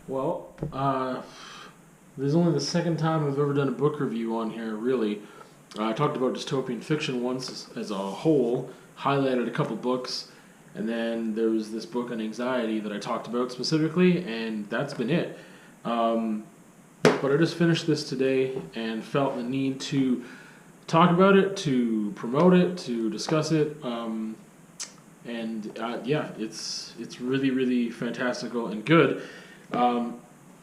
Well, this is only the second time I've ever done a book review on here, really. I talked about dystopian fiction once as a whole, highlighted a couple books, and then there was this book on anxiety that I talked about specifically, and that's been it. But I just finished this today and felt the need to talk about it, to promote it, to discuss it. Yeah, it's really, really fantastical and good.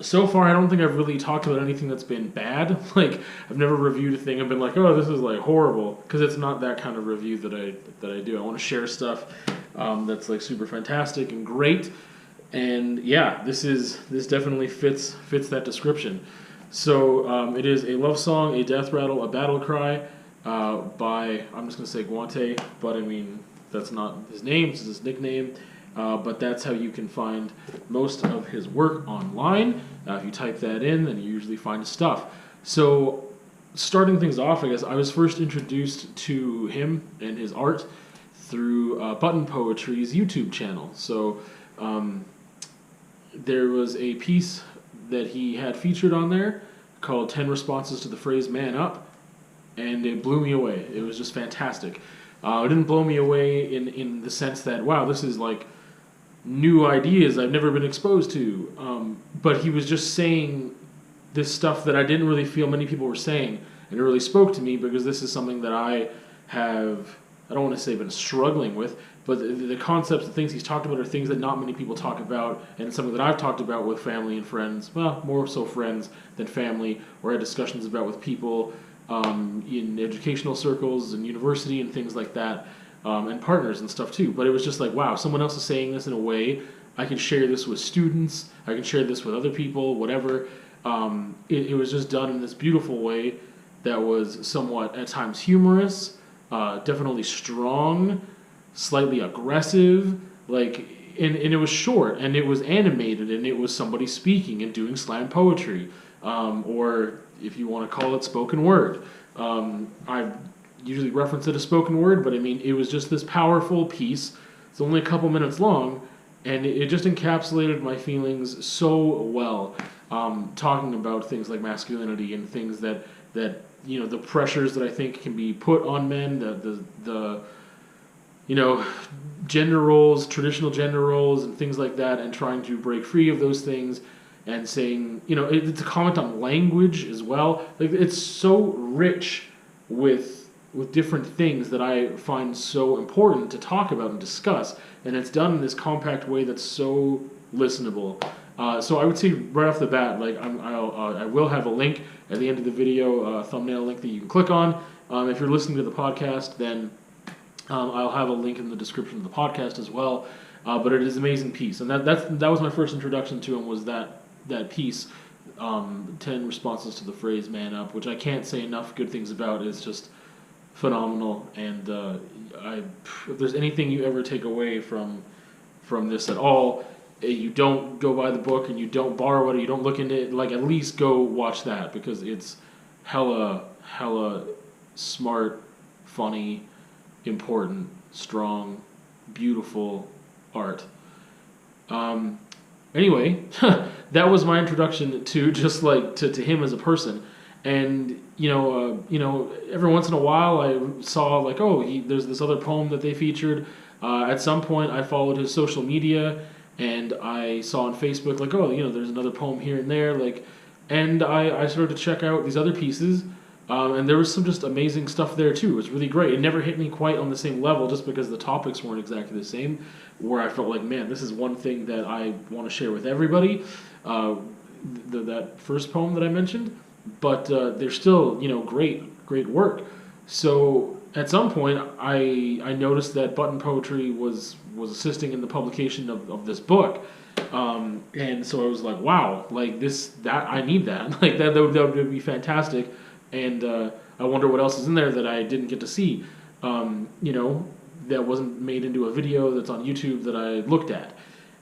So far, I don't think I've really talked about anything that's been bad. Like, I've never reviewed a thing and been like, "Oh, this is like horrible," because it's not that kind of review that I do. I want to share stuff that's like super fantastic and great. And yeah, this definitely fits that description. So it is a love song, a death rattle, a battle cry by, I'm just gonna say Guante, but I mean that's not his name, it's his nickname. But that's how you can find most of his work online. If you type that in, then you usually find his stuff. So, starting things off, I guess I was first introduced to him and his art through Button Poetry's YouTube channel. So, there was a piece that he had featured on there called 10 Responses to the Phrase Man Up, and it blew me away. It was just fantastic. It didn't blow me away in the sense that, wow, this is like new ideas I've never been exposed to. But he was just saying this stuff that I didn't really feel many people were saying. And it really spoke to me because this is something that I don't want to say been struggling with, but the concepts, the things he's talked about are things that not many people talk about, and something that I've talked about with family and friends, well, more so friends than family, or had discussions about with people in educational circles and university and things like that. And partners and stuff too. But it was just like, wow, someone else is saying this in a way. I can share this with students. I can share this with other people, whatever. It was just done in this beautiful way that was somewhat, at times, humorous, definitely strong, slightly aggressive, and it was short, and it was animated, and it was somebody speaking and doing slam poetry, or if you want to call it spoken word. I usually reference it as spoken word, but I mean, it was just this powerful piece. It's only a couple minutes long, and it just encapsulated my feelings so well, talking about things like masculinity and things that the pressures that I think can be put on men, the gender roles, traditional gender roles, and things like that, and trying to break free of those things, and saying, it's a comment on language as well. Like, it's so rich with different things that I find so important to talk about and discuss, and it's done in this compact way that's so listenable. So I would say right off the bat, like I will have a link at the end of the video, a thumbnail link that you can click on. If you're listening to the podcast, then I'll have a link in the description of the podcast as well. But it is an amazing piece, and that was my first introduction to him, was that piece, 10 Responses to the Phrase Man Up, which I can't say enough good things about. It's just phenomenal, and if there's anything you ever take away from this at all, you don't go buy the book and you don't borrow it, or you don't look into it, like, at least go watch that, because it's hella smart, funny, important, strong, beautiful art. Anyway, that was my introduction to just like to him as a person. And every once in a while I saw like, there's this other poem that they featured. At some point I followed his social media, and I saw on Facebook like, there's another poem here and there, like, and I started to check out these other pieces, and there was some just amazing stuff there too. It was really great. It never hit me quite on the same level, just because the topics weren't exactly the same, where I felt like, man, this is one thing that I want to share with everybody. That first poem that I mentioned. But they're still, great work. So at some point, I noticed that Button Poetry was assisting in the publication of this book, and so I was like, wow, like I need that, like that would be fantastic, and I wonder what else is in there that I didn't get to see, that wasn't made into a video that's on YouTube that I looked at.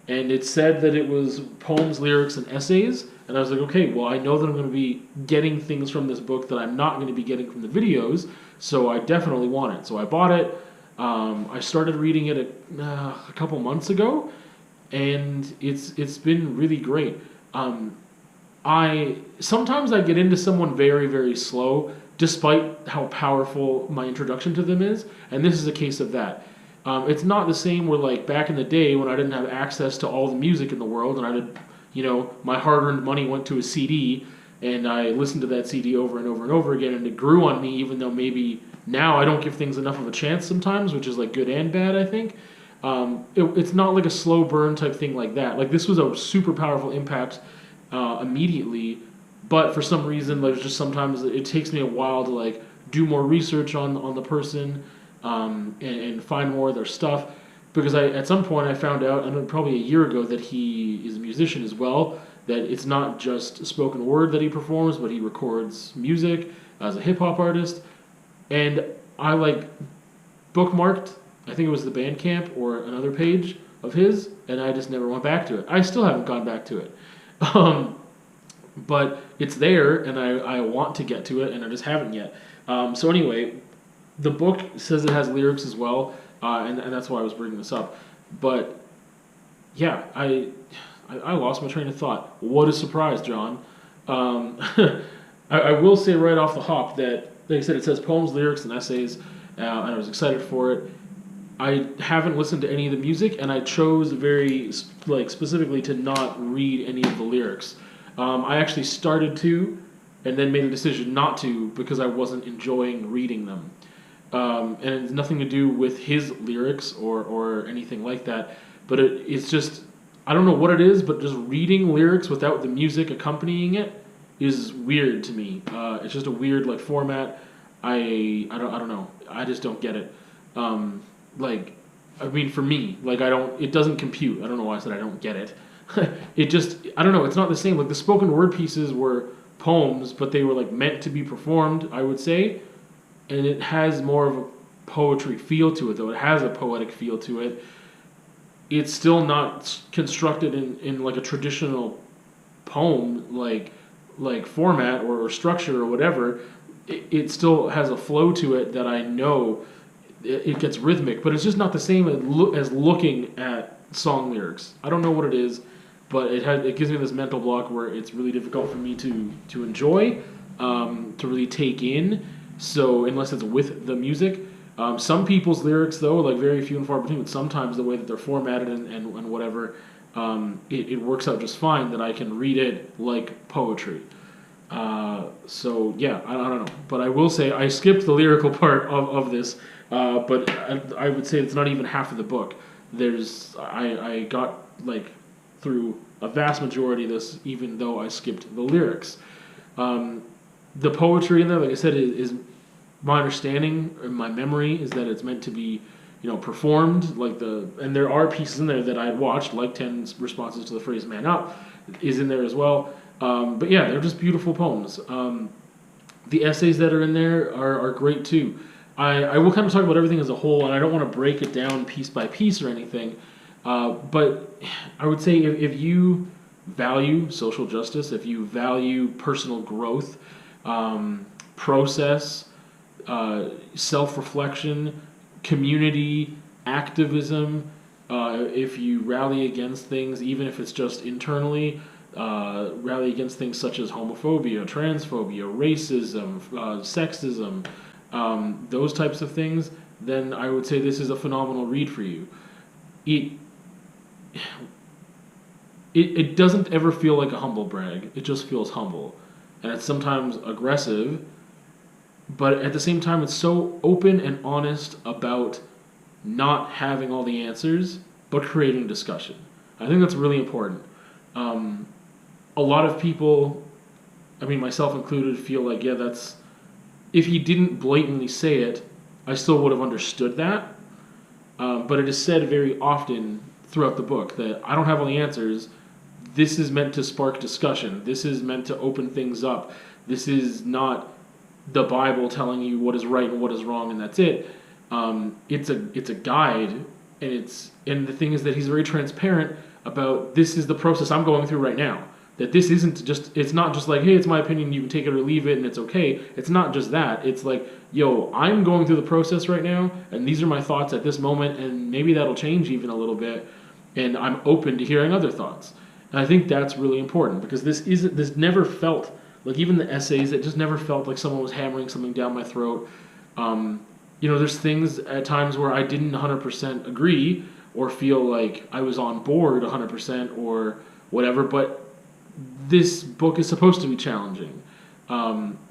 And it said that it was poems, lyrics, and essays. And I was like, okay, well, I know that I'm going to be getting things from this book that I'm not going to be getting from the videos, so I definitely want it. So I bought it. I started reading it a couple months ago, and it's been really great. Um, I sometimes I get into someone very, very slow, despite how powerful my introduction to them is, and this is a case of that. It's not the same where like back in the day when I didn't have access to all the music in the world, and I did, my hard-earned money went to a CD, and I listened to that CD over and over and over again, and it grew on me, even though maybe now I don't give things enough of a chance sometimes, which is like good and bad, I think. It's not like a slow burn type thing like that. Like this was a super powerful impact immediately, but for some reason, there's just sometimes it takes me a while to like do more research on the person and find more of their stuff. Because at some point I found out, and probably a year ago, that he is a musician as well. That it's not just spoken word that he performs, but he records music as a hip hop artist. And I like bookmarked, I think it was the Bandcamp or another page of his, and I just never went back to it. I still haven't gone back to it. But it's there, and I want to get to it, and I just haven't yet. So anyway, the book says it has lyrics as well, and that's why I was bringing this up. But yeah, I lost my train of thought. What a surprise, John. I will say right off the hop that, like I said, it says poems, lyrics, and essays, and I was excited for it. I haven't listened to any of the music, and I chose very specifically to not read any of the lyrics. I actually started to, and then made a decision not to because I wasn't enjoying reading them. And it's nothing to do with his lyrics or anything like that, but it's just, I don't know what it is, but just reading lyrics without the music accompanying it is weird to me. It's just a weird format. I don't know. I just don't get it. For me, it doesn't compute. I don't know why I said I don't get it. It just, I don't know, it's not the same. Like the spoken word pieces were poems, but they were meant to be performed, I would say. And it has more of a poetry feel to it, though. It has a poetic feel to it. It's still not constructed in like a traditional poem, like format or structure or whatever. It still has a flow to it that I know it gets rhythmic, but it's just not the same as looking at song lyrics. I don't know what it is, but it gives me this mental block where it's really difficult for me to enjoy, to really take in. So unless it's with the music, some people's lyrics though, very few and far between. But sometimes the way that they're formatted and whatever, it works out just fine. That I can read it like poetry. So yeah, I don't know, but I will say I skipped the lyrical part of this. But I would say it's not even half of the book. I got through a vast majority of this, even though I skipped the lyrics. The poetry in there, like I said, is my understanding and my memory is that it's meant to be, performed. And there are pieces in there that I watched, like 10 responses to the phrase "man up," is in there as well. But yeah, they're just beautiful poems. The essays that are in there are great too. I will kind of talk about everything as a whole, and I don't want to break it down piece by piece or anything. But I would say if you value social justice, if you value personal growth, process, self-reflection, community, activism, if you rally against things, even if it's just internally, rally against things such as homophobia, transphobia, racism, sexism, those types of things, then I would say this is a phenomenal read for you. It doesn't ever feel like a humble brag. It just feels humble. And it's sometimes aggressive, but at the same time it's so open and honest about not having all the answers, but creating discussion. I think that's really important. A lot of people, myself included, feel like, yeah, that's... If he didn't blatantly say it, I still would have understood that. But it is said very often throughout the book that I don't have all the answers. This is meant to spark discussion. This is meant to open things up. This is not the Bible telling you what is right and what is wrong, and that's it. It's a guide, and the thing is that he's very transparent about this is the process I'm going through right now. That this isn't just, it's not just like, hey, it's my opinion, you can take it or leave it, and it's okay. It's not just that. It's like, yo, I'm going through the process right now, and these are my thoughts at this moment, and maybe that'll change even a little bit, and I'm open to hearing other thoughts. And I think that's really important because this never felt like, even the essays, it just never felt like someone was hammering something down my throat. There's things at times where I didn't 100% agree or feel like I was on board 100% or whatever, but this book is supposed to be challenging.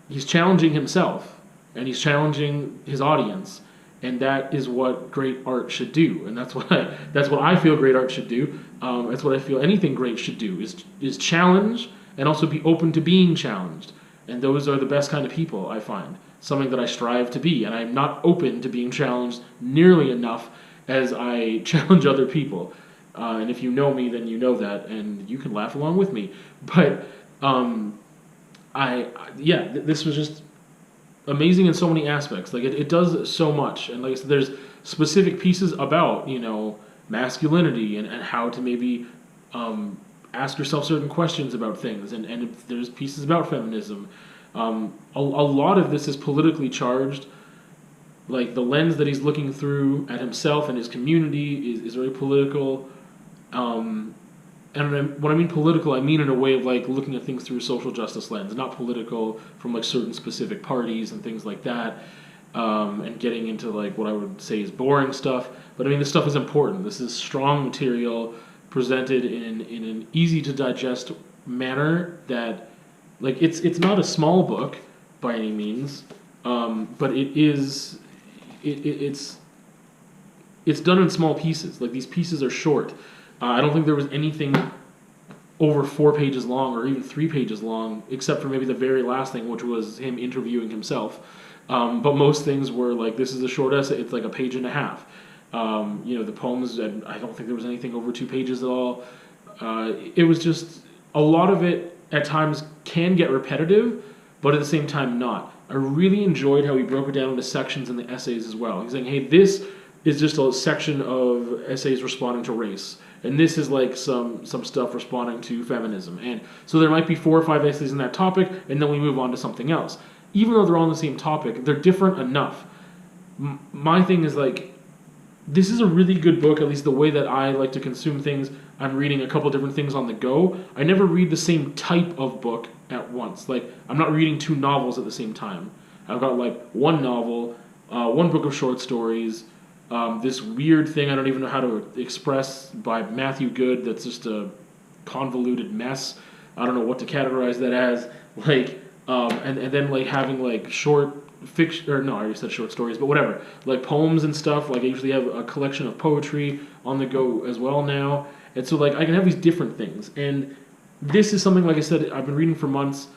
He's challenging himself, and he's challenging his audience, and that is what great art should do, and that's what I feel great art should do. That's what I feel anything great should do is challenge and also be open to being challenged, and those are the best kind of people, I find. Something that I strive to be, and I'm not open to being challenged nearly enough as I challenge other people. And if you know me, then you know that, and you can laugh along with me. But this was just amazing in so many aspects. Like it does so much, and like I said, there's specific pieces about masculinity and how to maybe ask yourself certain questions about things, and there's pieces about feminism. A lot of this is politically charged. Like the lens that he's looking through at himself and his community is very political. And when I mean political, I mean in a way of like looking at things through a social justice lens, not political from like certain specific parties and things like that, and getting into like what I would say is boring stuff. But I mean, this stuff is important. This is strong material presented in an easy to digest manner that, like, it's not a small book by any means, but it's done in small pieces. Like these pieces are short. I don't think there was anything over 4 pages long or even 3 pages long, except for maybe the very last thing, which was him interviewing himself. But most things were like, this is a short essay. It's like a page and a half. The poems, I don't think there was anything over 2 pages at all. It was just, a lot of it at times can get repetitive, but at the same time not. I really enjoyed how he broke it down into sections in the essays as well. He's saying, hey, this is just a section of essays responding to race, and this is like some stuff responding to feminism. And so there might be 4 or 5 essays in that topic, and then we move on to something else. Even though they're all on the same topic, they're different enough. My thing is like, this is a really good book, at least the way that I like to consume things. I'm reading a couple different things on the go. I never read the same type of book at once. Like, I'm not reading 2 novels at the same time. I've got like 1 novel, 1 book of short stories, this weird thing I don't even know how to express by Matthew Good that's just a convoluted mess. I don't know what to categorize that as. Like, and then like having like short fiction, or no, I already said short stories, but whatever. Like poems and stuff. Like I usually have a collection of poetry on the go as well now. And so like I can have these different things. And this is something, like I said, I've been reading for months,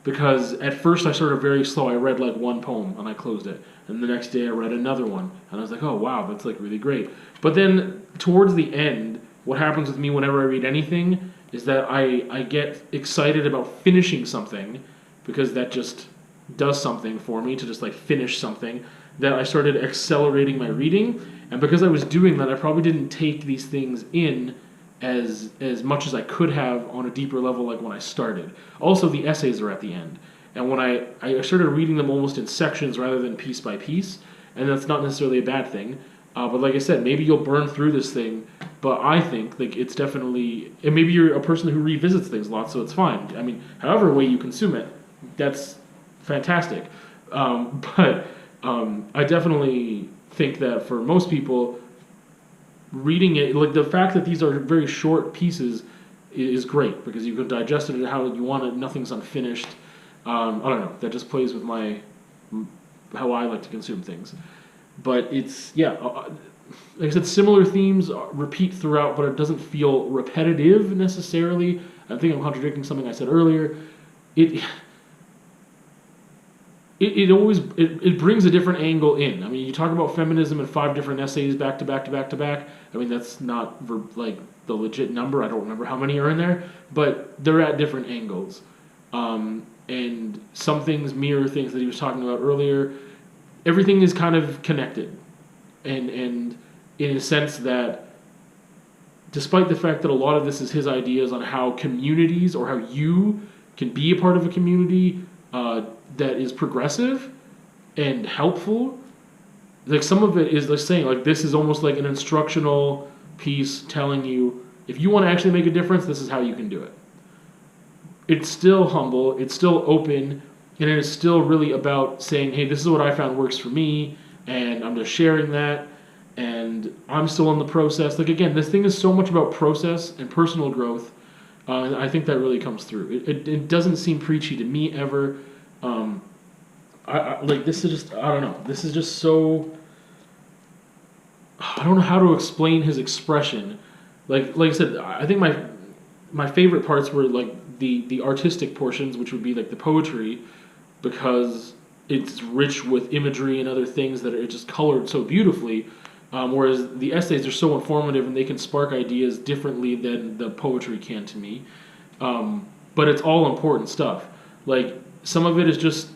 because at first I started very slow. I read like 1 poem and I closed it. And the next day I read another one. And I was like, oh wow, that's like really great. But then towards the end, what happens with me whenever I read anything is that I get excited about finishing something, because that just does something for me to just like finish something, that I started accelerating my reading. And because I was doing that, I probably didn't take these things in as much as I could have on a deeper level, like when I started. Also, the essays are at the end, and when I started reading them almost in sections rather than piece by piece, and that's not necessarily a bad thing. But like I said, maybe you'll burn through this thing, but I think like it's definitely, and maybe you're a person who revisits things a lot, so it's fine. I mean, however way you consume it, that's fantastic. But I definitely think that for most people, reading it, like the fact that these are very short pieces is great, because you can digest it how you want it. Nothing's unfinished. I don't know. That just plays with how I like to consume things. But it's, like I said, similar themes repeat throughout, but it doesn't feel repetitive necessarily. I think I'm contradicting something I said earlier. It always brings a different angle in. I mean, you talk about feminism in 5 different essays back to back to back to back. I mean, that's not like the legit number. I don't remember how many are in there, but they're at different angles. And some things mirror things that he was talking about earlier. Everything is kind of connected, and in a sense that, despite the fact that a lot of this is his ideas on how communities, or how you can be a part of a community that is progressive and helpful, like some of it is like saying like this is almost like an instructional piece telling you If you want to actually make a difference, this is how you can do it. It's still humble, it's still open, and it is still really about saying, hey, this is what I found works for me, and I'm just sharing that, and I'm still in the process. Like, again, this thing is so much about process and personal growth, and I think that really comes through. It doesn't seem preachy to me ever. Like, this is just, I don't know, this is just so, I don't know how to explain his expression. Like I said, I think my favorite parts were like the artistic portions, which would be like the poetry, because it's rich with imagery and other things that are just colored so beautifully. Whereas the essays are so informative and they can spark ideas differently than the poetry can to me. But it's all important stuff. Like, some of it is just,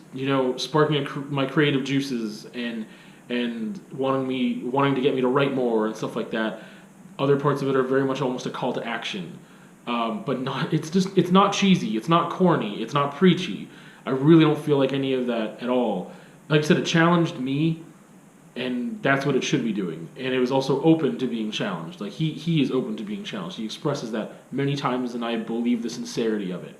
sparking my creative juices and wanting to get me to write more and stuff like that. Other parts of it are very much almost a call to action. But not, it's not cheesy, it's not corny, it's not preachy. I really don't feel like any of that at all. Like I said, it challenged me, and that's what it should be doing. And it was also open to being challenged. Like, he is open to being challenged. He expresses that many times, and I believe the sincerity of it.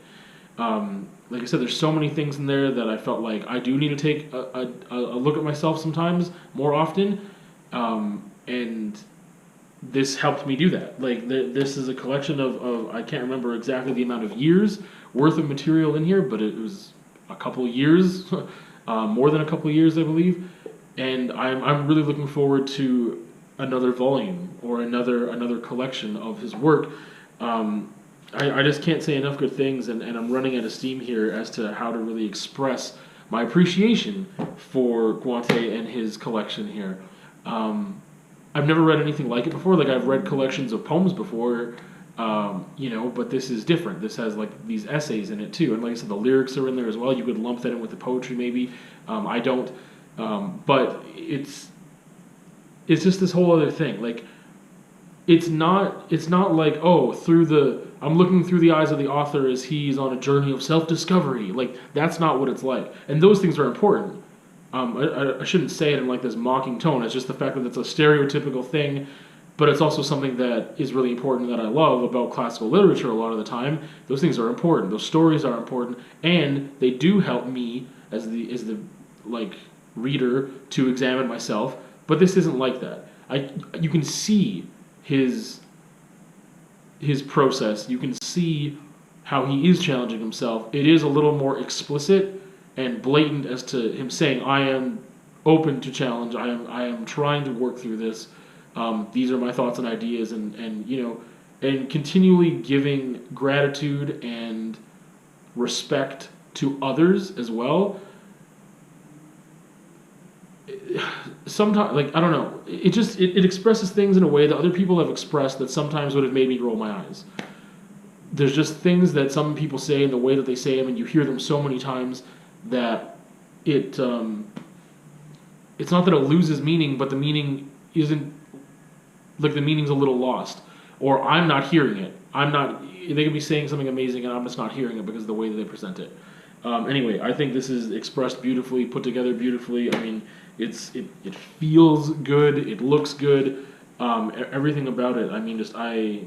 Like I said, there's so many things in there that I felt like I do need to take a look at myself sometimes, more often, and this helped me do that. Like, this is a collection of I can't remember exactly the amount of years worth of material in here, but it was a couple of years, more than a couple of years, I believe. And I'm really looking forward to another volume or another collection of his work. I just can't say enough good things, and I'm running out of steam here as to how to really express my appreciation for Guante and his collection here. I've never read anything like it before. Like, I've read collections of poems before, but this is different. This has like these essays in it too, and like I said, the lyrics are in there as well. You could lump that in with the poetry, maybe. I don't, but it's just this whole other thing. Like, it's not like, I'm looking through the eyes of the author as he's on a journey of self-discovery. Like, that's not what it's like, and those things are important. I shouldn't say it in like this mocking tone. It's just the fact that it's a stereotypical thing, but it's also something that is really important that I love about classical literature a lot of the time. Those things are important. Those stories are important, and they do help me as the like reader to examine myself. But this isn't like that. You can see his process. You can see how he is challenging himself. It is a little more explicit and blatant as to him saying, I am open to challenge, I am trying to work through this, these are my thoughts and ideas, and continually giving gratitude and respect to others as well. Sometimes, like, I don't know, it expresses things in a way that other people have expressed that sometimes would have made me roll my eyes. There's just things that some people say in the way that they say them, and you hear them so many times that it's not that it loses meaning, but the meaning isn't, like, the meaning's a little lost, or I'm not hearing it. They could be saying something amazing and I'm just not hearing it because of the way that they present it. Anyway, I think this is expressed beautifully, put together beautifully. I mean, it feels good, it looks good, everything about it. I mean, I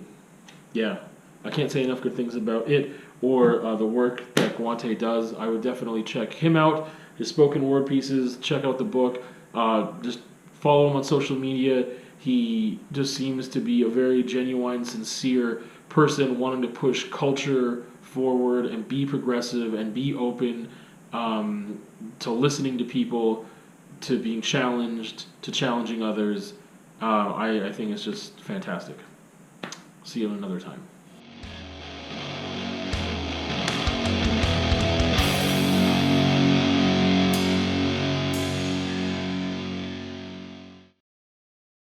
can't say enough good things about it or the work that Guante does. I would definitely check him out, his spoken word pieces, check out the book, just follow him on social media. He just seems to be a very genuine, sincere person wanting to push culture forward and be progressive and be open to listening to people, to being challenged, to challenging others. I think it's just fantastic. See you another time.